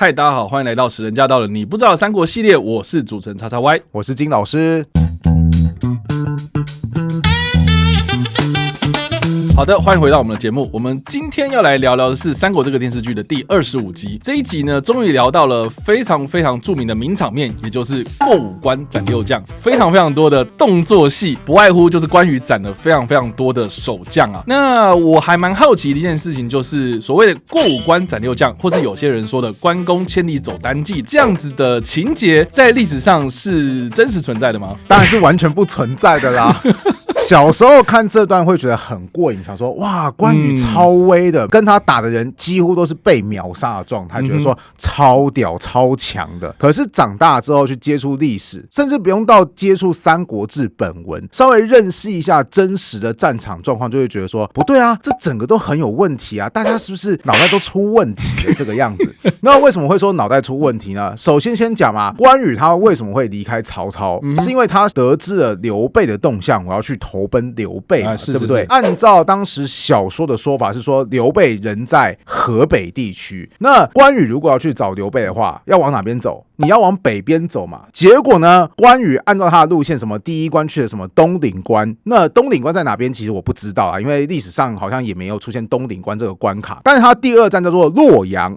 嗨，大家好，欢迎来到史人驾到了你不知道的三国系列，我是主持人叉叉 Y， 我是金老师。好的，欢迎回到我们的节目。我们今天要来聊聊的是《三国》这个电视剧的第25集。这一集呢，终于聊到了非常非常著名的名场面，也就是过五关斩六将。非常非常多的动作戏，不外乎就是关羽斩了非常非常多的守将啊。那我还蛮好奇的一件事情，就是所谓的过五关斩六将，或是有些人说的关公千里走单骑这样子的情节，在历史上是真实存在的吗？当然是完全不存在的啦。小时候看这段会觉得很过瘾，想说哇，关羽超威的，跟他打的人几乎都是被秒杀的状态，觉得说超屌超强的。可是长大之后去接触历史，甚至不用到接触《三国志》本文，稍微认识一下真实的战场状况，就会觉得说不对啊，这整个都很有问题啊，大家是不是脑袋都出问题的这个样子？那为什么会说脑袋出问题呢？首先讲嘛，关羽他为什么会离开曹操，是因为他得知了刘备的动向，我要去投奔刘备嘛，对不对？按照当时小说的说法是说，刘备人在河北地区，那关羽如果要去找刘备的话，要往哪边走？你要往北边走嘛。结果呢，关羽按照他的路线，什么第一关去了什么东岭关，那东岭关在哪边？其实我不知道啊，因为历史上好像也没有出现东岭关这个关卡。但是他第二站叫做洛阳，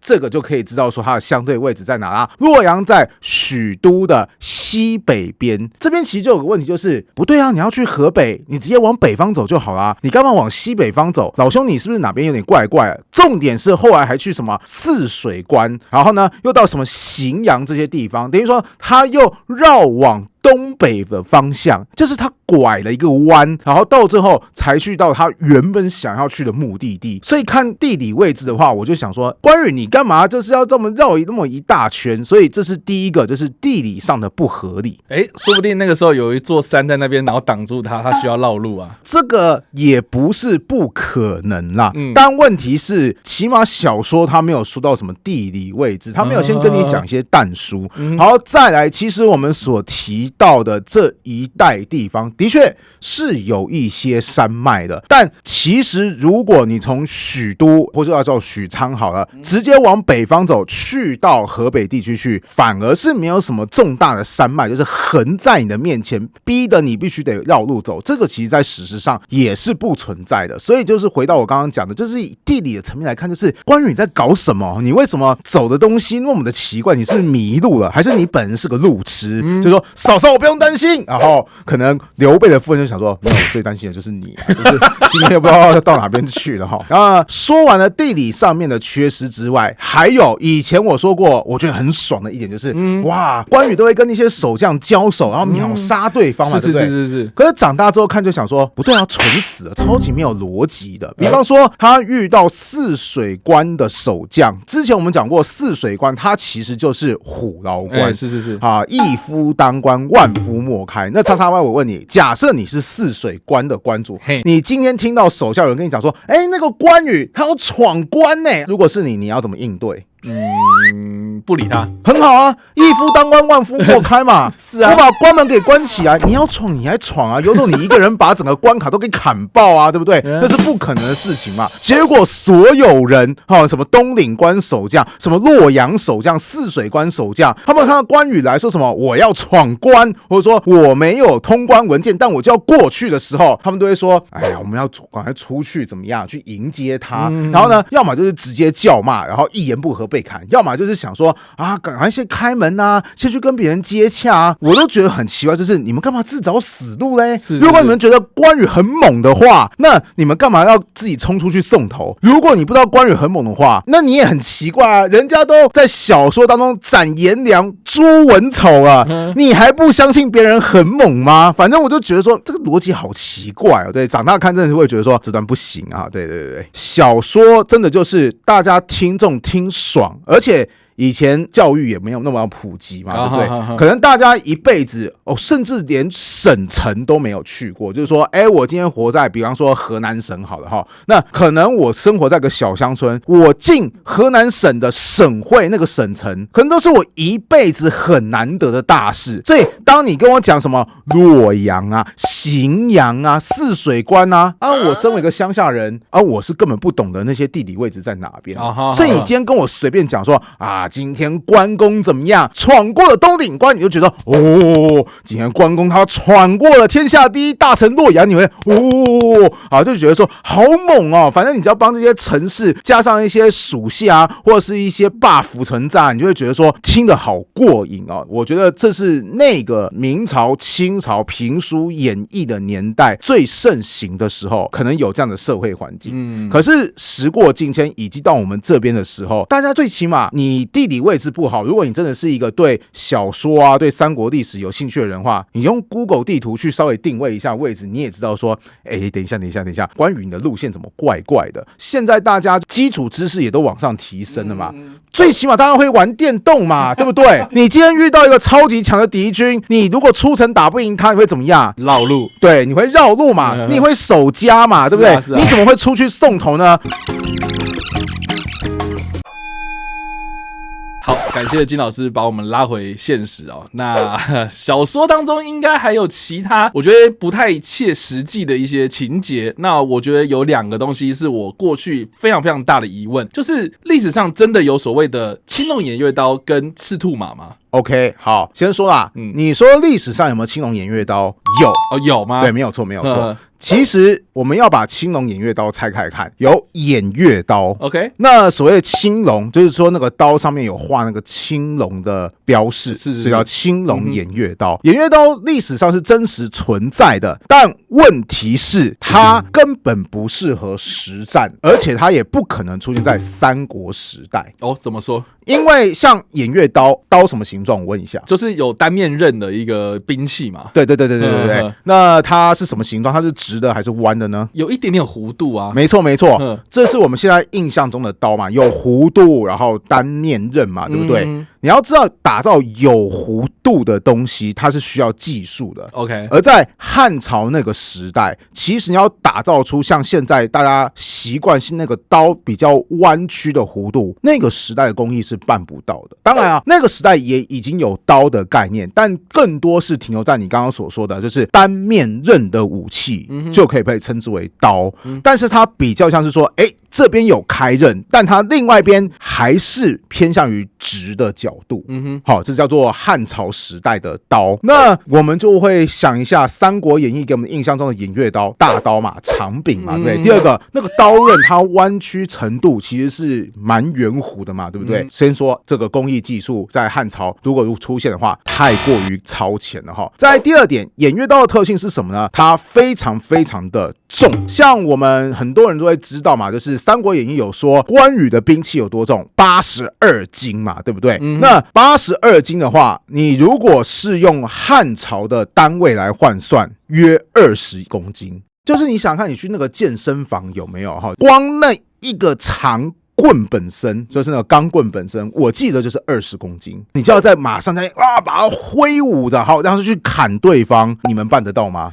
这个就可以知道说它的相对位置在哪啦。洛阳在许都的西北边，这边其实就有个问题，就是不对啊，你要去河北，你直接往北方走就好啦，你干嘛往西北方走？老兄，你是不是哪边有点怪怪的？重点是后来还去什么泗水关，然后呢又到什么荥阳这些地方，等于说他又绕往东北的方向，就是他拐了一个弯，然后到最后才去到他原本想要去的目的地。所以看地理位置的话，我就想说，关羽你干嘛就是要这么绕那么一大圈？所以这是第一个，就是地理上的不合理。说不定那个时候有一座山在那边，然后挡住他需要绕路啊。这个也不是不可能啦，但问题是，起码小说他没有说到什么地理位置，他没有先跟你讲一些但书，然后再来，其实我们所提到的这一带地方的确是有一些山脉的，但其实如果你从许都或者要叫许昌好了，直接往北方走，去到河北地区去，反而是没有什么重大的山脉，就是横在你的面前，逼得你必须得绕路走。这个其实在史实上也是不存在的。所以就是回到我刚刚讲的，就是以地理的层面来看，就是关羽你在搞什么？你为什么走的东西那么的奇怪？你是迷路了，还是你本人是个路痴？就说嫂嫂我不用担心，然后可能刘备的夫人就想说，没有，我最担心的就是你啊，就是今天不知道到哪边去了哈。然后说完了地理上面的缺失之外，还有以前我说过，我觉得很爽的一点就是，哇，关羽都会跟那些守将交手，然后秒杀对方嘛，对不对？是。可是长大之后看就想说，不对啊，蠢死了，超级没有逻辑的。比方说，他遇到泗水关的守将，之前我们讲过，泗水关它其实就是虎牢关，是啊，一夫当关，万夫莫开。那叉叉 Y， 我问你，假设你是泗水关的关主，你今天听到手下有人跟你讲说，那个关羽他要闯关呢，如果是你，你要怎么应对？不理他，很好啊，一夫当关，万夫莫开嘛。是啊，我把关门给关起来，你要闯你还闯啊，有种你一个人把整个关卡都给砍爆啊，对不对？那是不可能的事情嘛。结果所有人什么东岭关守将，什么洛阳守将，泗水关守将，他们看到关羽来说什么我要闯关，或者说我没有通关文件，但我就要过去的时候，他们都会说，哎呀，我们要赶快出去怎么样去迎接他。然后呢，要么就是直接叫骂，然后一言不合被砍，要么就是想说啊，赶快先开门啊，先去跟别人接洽啊。我都觉得很奇怪，就是你们干嘛自找死路嘞？如果你们觉得关羽很猛的话，那你们干嘛要自己冲出去送头？如果你不知道关羽很猛的话，那你也很奇怪啊，人家都在小说当中斩颜良、诛文丑啊，你还不相信别人很猛吗？反正我就觉得说这个逻辑好奇怪哦。对，长大看真的是会觉得说这段不行啊。对，小说真的就是大家听众听爽，而且以前教育也没有那么普及嘛，对不对？可能大家一辈子甚至连省城都没有去过，就是说，我今天活在比方说河南省好了哈，那可能我生活在个小乡村，我进河南省的省会那个省城，可能都是我一辈子很难得的大事。所以当你跟我讲什么洛阳啊、荥阳啊、泗水关啊，我身为一个乡下人我是根本不懂得那些地理位置在哪边。所以你今天跟我随便讲说今天关公怎么样，闯过了东顶关，你就觉得今天关公他闯过了天下第一大城洛阳，你会就觉得说好猛哦。反正你只要帮这些城市加上一些属性或者是一些 buff 存在，你就会觉得说听得好过瘾哦。我觉得这是那个明朝、清朝评书演义的年代最盛行的时候，可能有这样的社会环境。可是时过境迁，以及到我们这边的时候，大家最起码你地理位置不好，如果你真的是一个对小说对三国历史有兴趣的人的话，你用 Google 地图去稍微定位一下位置，你也知道说等一下，关羽你的路线怎么怪怪的。现在大家基础知识也都往上提升了嘛，最起码当然会玩电动嘛，对不对？你今天遇到一个超级强的敌军，你如果出城打不赢他，你会怎么样？绕路。对，你会绕路嘛，你会守家嘛，对不对？你怎么会出去送头呢？好，感谢金老师把我们拉回现实哦。那小说当中应该还有其他我觉得不太切实际的一些情节。那我觉得有2个东西是我过去非常非常大的疑问，就是历史上真的有所谓的青龙偃月刀跟赤兔马吗？OK， 好，先说啦，你说历史上有没有青龙偃月刀？有吗？对，没有错。其实我们要把青龙偃月刀拆开看，有偃月刀。OK， 那所谓的青龙，就是说那个刀上面有画那个青龙的标示，所以叫青龙偃月刀。偃月刀历史上是真实存在的，但问题是它根本不适合实战，而且它也不可能出现在三国时代。怎么说？因为像偃月刀什么形状？我问一下，就是有单面刃的一个兵器嘛。对。那它是什么形状？它是直的还是弯的呢？有一点点弧度啊。没错，这是我们现在印象中的刀嘛，有弧度，然后单面刃嘛，对不对？你要知道，打造有弧度的东西，它是需要技术的。OK， 而在汉朝那个时代，其实你要打造出像现在大家习惯性那个刀比较弯曲的弧度，那个时代的工艺是办不到的。当然那个时代也已经有刀的概念，但更多是停留在你刚刚所说的，就是单面刃的武器就可以被称之为刀。但是它比较像是说，这边有开刃，但它另外一边还是偏向于直的角度。好，这叫做汉朝时代的刀。那我们就会想一下《三国演义》给我们印象中的偃月刀，大刀嘛，长柄嘛，对不对？第二个，那个刀刃它弯曲程度其实是蛮圆弧的嘛，对不对？先说这个工艺技术在汉朝如果出现的话，太过于超前了哈。再来第二点，偃月刀的特性是什么呢？它非常非常的重，像我们很多人都会知道嘛，就是《三国演义》有说关羽的兵器有多重，82斤嘛，对不对？那82斤的话，你如果是用汉朝的单位来换算，约20公斤。就是你想看，你去那个健身房有没有哈？光那一个长棍本身，就是那个钢棍本身，我记得就是20公斤，你就要在马上在把它挥舞的，好，然后去砍对方，你们办得到吗？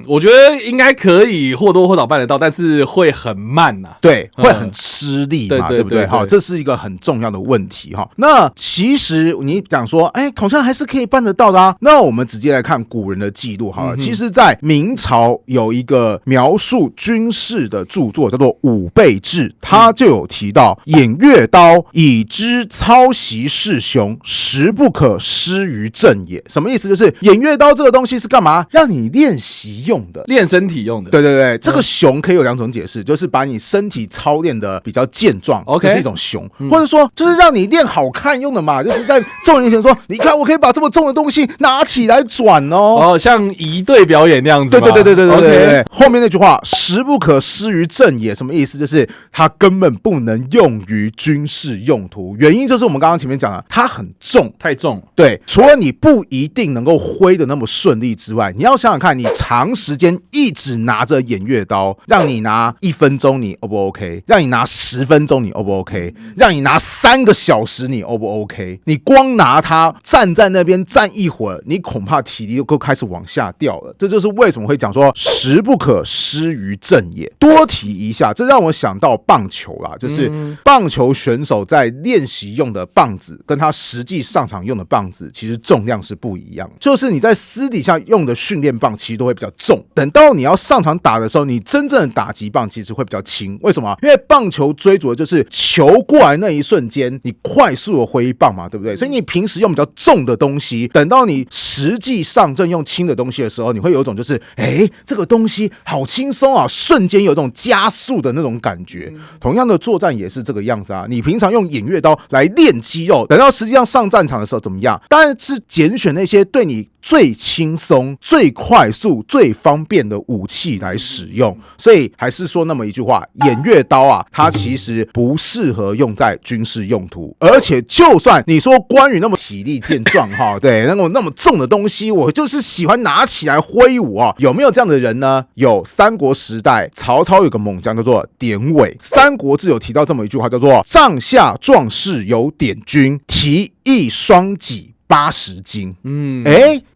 我觉得应该可以或多或少办得到，但是会很慢呐，对，会很吃力嘛，对不对？好，这是一个很重要的问题哈。那其实你讲说，好像还是可以办得到的啊。那我们直接来看古人的记录好了。其实，在明朝有一个描述军事的著作叫做《武备志》，它就有提到。偃月刀以之操习士雄，实不可失于阵也。什么意思？就是偃月刀这个东西是干嘛？让你练习用的，练身体用的。对，这个雄可以有2种解释，就是把你身体操练的比较健壮，这是一种雄，或者说就是让你练好看用的嘛，就是在众人面前说，你看我可以把这么重的东西拿起来转哦，像仪队表演那样子。对。后面那句话，实不可失于阵也，什么意思？就是他根本不能用用于军事用途。原因就是我们刚刚前面讲的，它很重，太重。对，除了你不一定能够挥的那么顺利之外，你要想想看，你长时间一直拿着偃月刀，让你拿1分钟，你 O 不 OK？ 让你拿10分钟，你 O 不 OK？ 让你拿3个小时，你 O 不 OK？ 你光拿它站在那边站一会儿，你恐怕体力就开始往下掉了。这就是为什么会讲说时不可失于正也。多提一下，这让我想到棒球啦，就是棒球选手在练习用的棒子跟他实际上场用的棒子其实重量是不一样的，就是你在私底下用的训练棒其实都会比较重，等到你要上场打的时候，你真正的打击棒其实会比较轻。为什么？因为棒球追逐的就是球过来那一瞬间你快速的挥棒嘛，对不对？所以你平时用比较重的东西，等到你实际上阵用轻的东西的时候，你会有一种就是这个东西好轻松啊，瞬间有一种加速的那种感觉。同样的作战也是这个样子啊，你平常用偃月刀来练肌肉，等到实际上上战场的时候怎么样？当然是拣选那些对你最轻松、最快速、最方便的武器来使用。所以还是说那么一句话，偃月刀啊，它其实不适合用在军事用途。而且就算你说关羽那么体力健壮哈，对，那么重的东西，我就是喜欢拿起来挥舞啊，有没有这样的人呢？有，三国时代曹操有个猛将叫做典韦，《三国志》有提到这么一句话，叫做帐下壮士有典军，提一双戟80斤。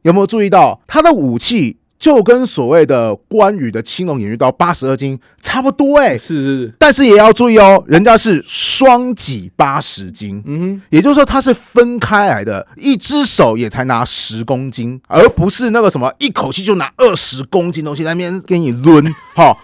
有没有注意到他的武器就跟所谓的关羽的青龙偃月刀82斤差不多是，但是也要注意哦，人家是双戟80斤，也就是说他是分开来的，一只手也才拿10公斤，而不是那个什么一口气就拿20公斤东西在那边给你抡，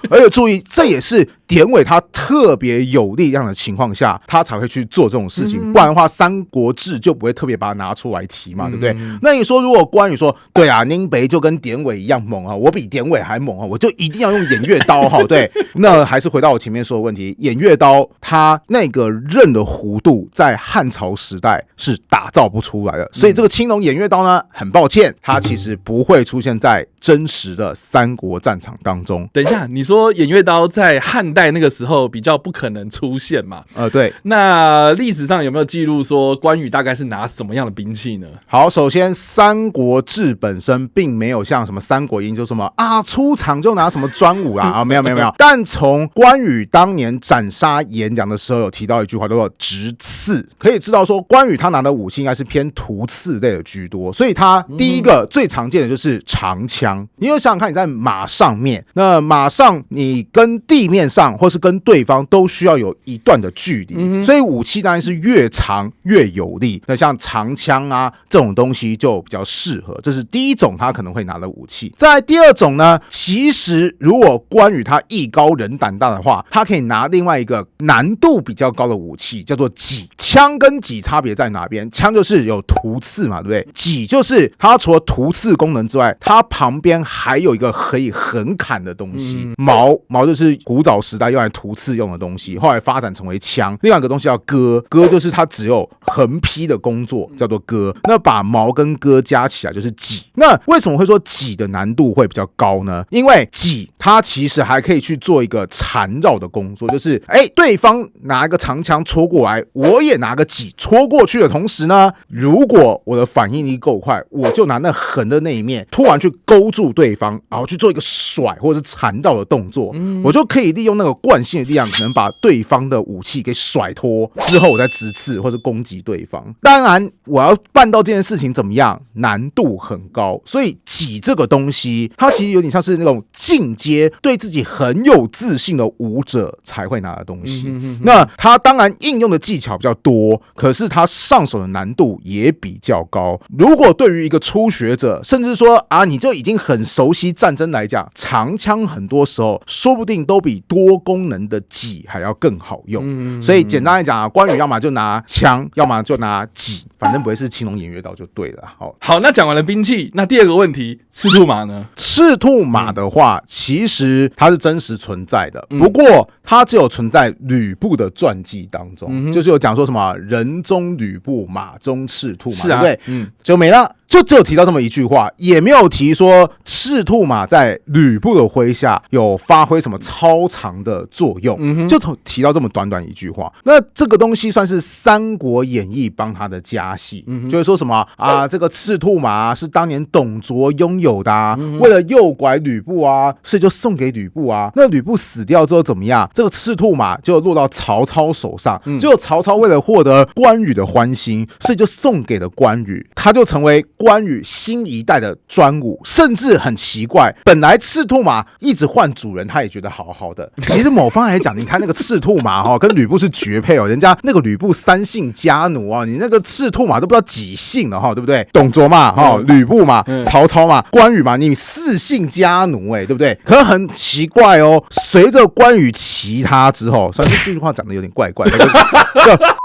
而且注意，这也是典韦他特别有力量的情况下，他才会去做这种事情，不然的话，《三国志》就不会特别把它拿出来提嘛，对不对？那你说，如果关羽说，对啊，宁北就跟典韦一样猛啊，我比典韦还猛啊，我就一定要用偃月刀哈，对，那还是回到我前面说的问题，偃月刀它那个刃的弧度在汉朝时代是打造不出来的，所以这个青龙偃月刀呢，很抱歉，它其实不会出现在真实的三国战场当中。等一下，你说偃月刀在汉代那个时候比较不可能出现嘛？对。那历史上有没有记录说关羽大概是拿什么样的兵器呢？好，首先《三国志》本身并没有像什么《三国演义》就什么出场就拿什么专武没有。但从关羽当年斩杀颜良的时候有提到一句话叫做直刺，可以知道说关羽他拿的武器应该是偏突刺类的居多，所以他第一个最常见的就是长枪。你有想想看，你在马上面，那马上你跟地面上或是跟对方都需要有一段的距离，所以武器当然是越长越有力。那像长枪这种东西就比较适合，这是第一种他可能会拿的武器。再来第二种呢，其实如果关羽他艺高人胆大的话，他可以拿另外一个难度比较高的武器，叫做戟。枪跟戟差别在哪边？枪就是有突刺嘛，对不对？戟就是它除了突刺功能之外，它旁边还有一个可以横砍的东西。矛就是古早时代用来突刺用的东西，后来发展成为枪。另外一个东西叫戈就是它只有横劈的工作，叫做戈。那把矛跟戈加起来就是戟。那为什么会说戟的难度会比较高呢？因为戟它其实还可以去做一个缠绕的工作，就是对方拿一个长枪戳过来，我也拿个戟戳过去的同时呢，如果我的反应力够快，我就拿那横的那一面突然去勾住对方，然后去做一个甩或者是缠绕的动作，我就可以利用那个惯性的力量，可能把对方的武器给甩脱之后，我再直刺或者攻击对方。当然我要办到这件事情怎么样，难度很高，所以戟这个东西它其实有点像是那种进阶对自己很有自信的武者才会拿的东西。那它当然应用的技巧比较多，可是它上手的难度也比较高。如果对于一个初学者，甚至说你就已经很熟悉战争来讲，长枪很多时候说不定都比多功能的戟还要更好用。所以简单来讲关羽要么就拿枪，要么就拿戟，反正不会是青龙偃月刀就对了。好，那讲完了兵器，那第二个问题，赤兔马呢？赤兔马的话，其实它是真实存在的，不过它只有存在吕布的传记当中，就是有讲说什么人中吕布，马中赤兔嘛，对不对？就没了。就只有提到这么一句话，也没有提说赤兔马在吕布的麾下有发挥什么超常的作用，就提到这么短短一句话。那这个东西算是《三国演义》帮他的加戏，就是说什么啊，这个赤兔马是当年董卓拥有的啊，为了诱拐吕布啊，所以就送给吕布啊。那吕布死掉之后怎么样？这个赤兔马就落到曹操手上，结果曹操为了获得关羽的欢心，所以就送给了关羽，他就成为关羽新一代的专武。甚至很奇怪，本来赤兔马一直换主人，他也觉得好好的。其实某方来讲，你看那个赤兔马跟吕布是绝配哦，人家那个吕布3姓家奴啊，你那个赤兔马都不知道几姓了对不对？董卓嘛吕布嘛曹操嘛关羽嘛，你4姓家奴对不对？可是很奇怪哦，随着关羽骑他之后，虽然这句话讲的有点怪怪的。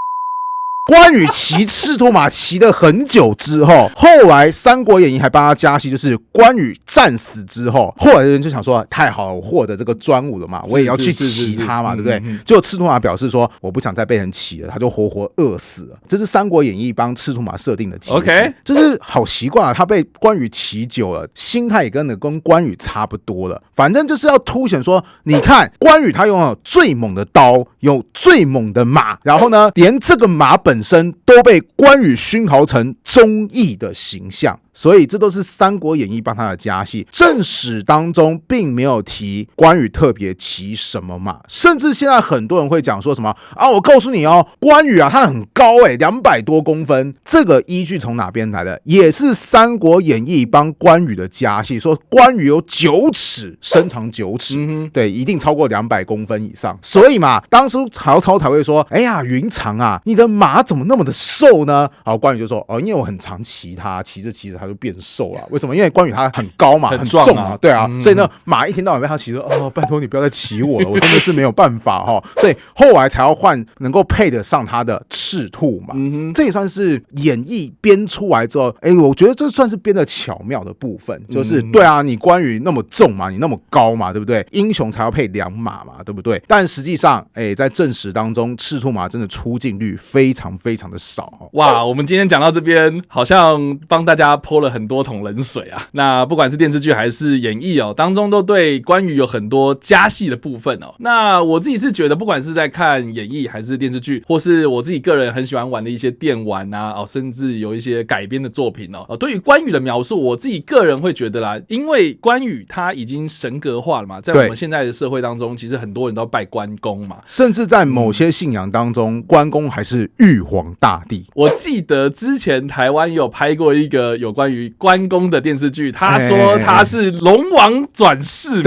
关羽骑赤兔马骑了很久之后，后来《三国演义》还帮他加戏，就是关羽战死之后，后来的人就想说，太好了，我获得这个专武了嘛，我也要去骑他嘛，对不对？结果赤兔马表示说，我不想再被人骑了，他就活活饿死了。这是《三国演义》帮赤兔马设定的结局。就是好奇怪啊，他被关羽骑久了，心态也跟关羽差不多了。反正就是要凸显说，你看关羽他拥有最猛的刀，有最猛的马，然后呢，连这个马本身都被关羽熏陶成忠义的形象。所以这都是《三国演义》帮他的加戏，正史当中并没有提关羽特别骑什么马，甚至现在很多人会讲说什么啊，我告诉你哦，关羽啊他很高200多公分，这个依据从哪边来的？也是《三国演义》帮关羽的加戏，说关羽有9尺，身长9尺，对，一定超过200公分以上。所以嘛，当时曹操才会说，哎呀，云长啊，你的马怎么那么的瘦呢？然后关羽就说，因为我很常骑它，骑着骑着它就变瘦了。为什么？因为关羽他很高嘛，很重啊，对啊，所以呢，马一天到晚被他骑着，拜托你不要再骑我了，我真的是没有办法所以后来才要换能够配得上他的赤兔嘛。这也算是演义编出来之后，我觉得这算是编的巧妙的部分，就是对啊，你关羽那么重嘛，你那么高嘛，对不对？英雄才要配良马嘛，对不对？但实际上，在正史当中，赤兔马真的出镜率非常非常的少。哇，我们今天讲到这边，好像帮大家泼了很多桶冷水啊。那不管是电视剧还是演义当中都对关羽有很多加戏的部分那我自己是觉得，不管是在看演义还是电视剧，或是我自己个人很喜欢玩的一些电玩啊甚至有一些改编的作品对于关羽的描述，我自己个人会觉得啦，因为关羽他已经神格化了嘛，在我们现在的社会当中，其实很多人都拜关公嘛，甚至在某些信仰当中，关公还是玉皇大帝。我记得之前台湾有拍过一个有关于关公的电视剧，他说他是龙王转世嘛，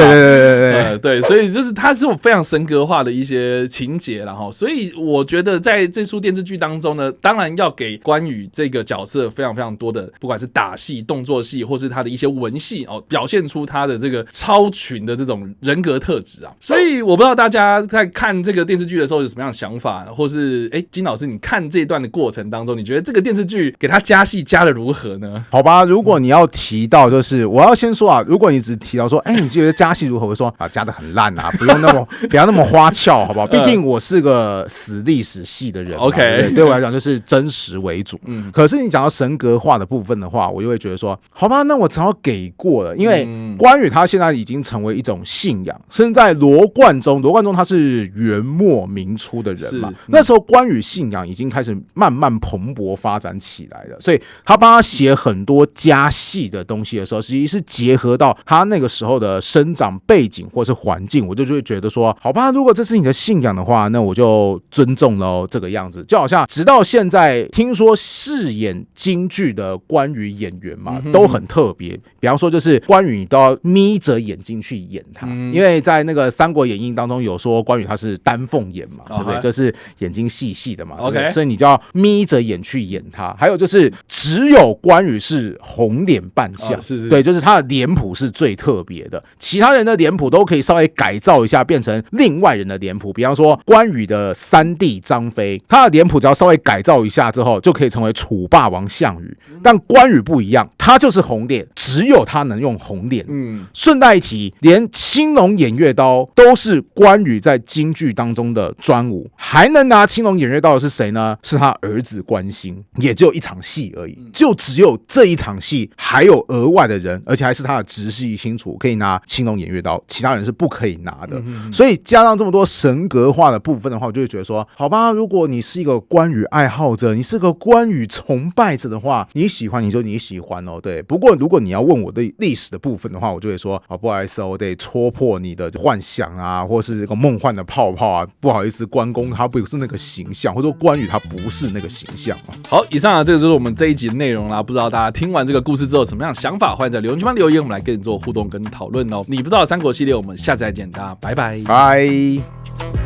对，所以就是他是有非常神格化的一些情节啦所以我觉得在这出电视剧当中呢，当然要给关羽这个角色非常非常多的，不管是打戏、动作戏，或是他的一些文戏表现出他的这个超群的这种人格特质啊。所以我不知道大家在看这个电视剧的时候有什么样的想法，或是金老师你看这一段的过程当中，你觉得这个电视剧给他加戏加的如何呢？好吧，如果你要提到，就是我要先说啊，如果你只提到说，你觉得加戏如何，我说加的很烂啊，不要那么花俏，好不好？毕竟我是个死历史系的人嘛，OK， 对我来讲就是真实为主。可是你讲到神格化的部分的话，我就会觉得说，好吧，那我只好给过了，因为关羽他现在已经成为一种信仰，甚至在罗贯中他是元末明初的人嘛，那时候关羽信仰已经开始慢慢蓬勃发展起来了，所以他帮他写很多加戏的东西的时候，实际是结合到他那个时候的生长背景或是环境，我就会觉得说，好吧，如果这是你的信仰的话，那我就尊重咯，这个样子。就好像直到现在，听说饰演京剧的关羽演员嘛，都很特别。比方说，就是关羽你都要眯着眼睛去演他，因为在那个《三国演义》当中有说关羽他是丹凤眼嘛，对不对？就是眼睛细细的嘛，对不对？所以你就要眯着眼去演他。还有就是只有关羽是红脸扮相，对，就是他的脸谱是最特别的，其他人的脸谱都可以稍微改造一下，变成另外人的脸谱。比方说关羽的三弟张飞，他的脸谱只要稍微改造一下之后，就可以成为楚霸王项羽。但关羽不一样，他就是红脸，只有他能用红脸。顺带一提，连青龙偃月刀都是关羽在京剧当中的专武，还能拿青龙偃月刀的是谁呢？是他儿子关兴，也只有一场戏而已。就只有这一场戏还有额外的人，而且还是他的直系亲属可以拿青龙偃月刀，其他人是不可以拿的。所以加上这么多神格化的部分的话，我就会觉得说，好吧，如果你是一个关羽爱好者，你是个关羽崇拜者的话，你喜欢你就你喜欢哦，对。不过如果你要问我的历史的部分的话，我就会说，不好意思哦，我得戳破你的幻想啊，或是这个梦幻的泡泡啊，不好意思，关公他不是那个形象，或者说关羽他不是那个形象啊。好，以上这个就是我们这一集的内容啦。不知道大家听完这个故事之后有什么样的想法，欢迎在留言区帮留言，我们来跟你做互动跟讨论哦。你不知道三国系列，我们下次再见，大家拜拜。拜。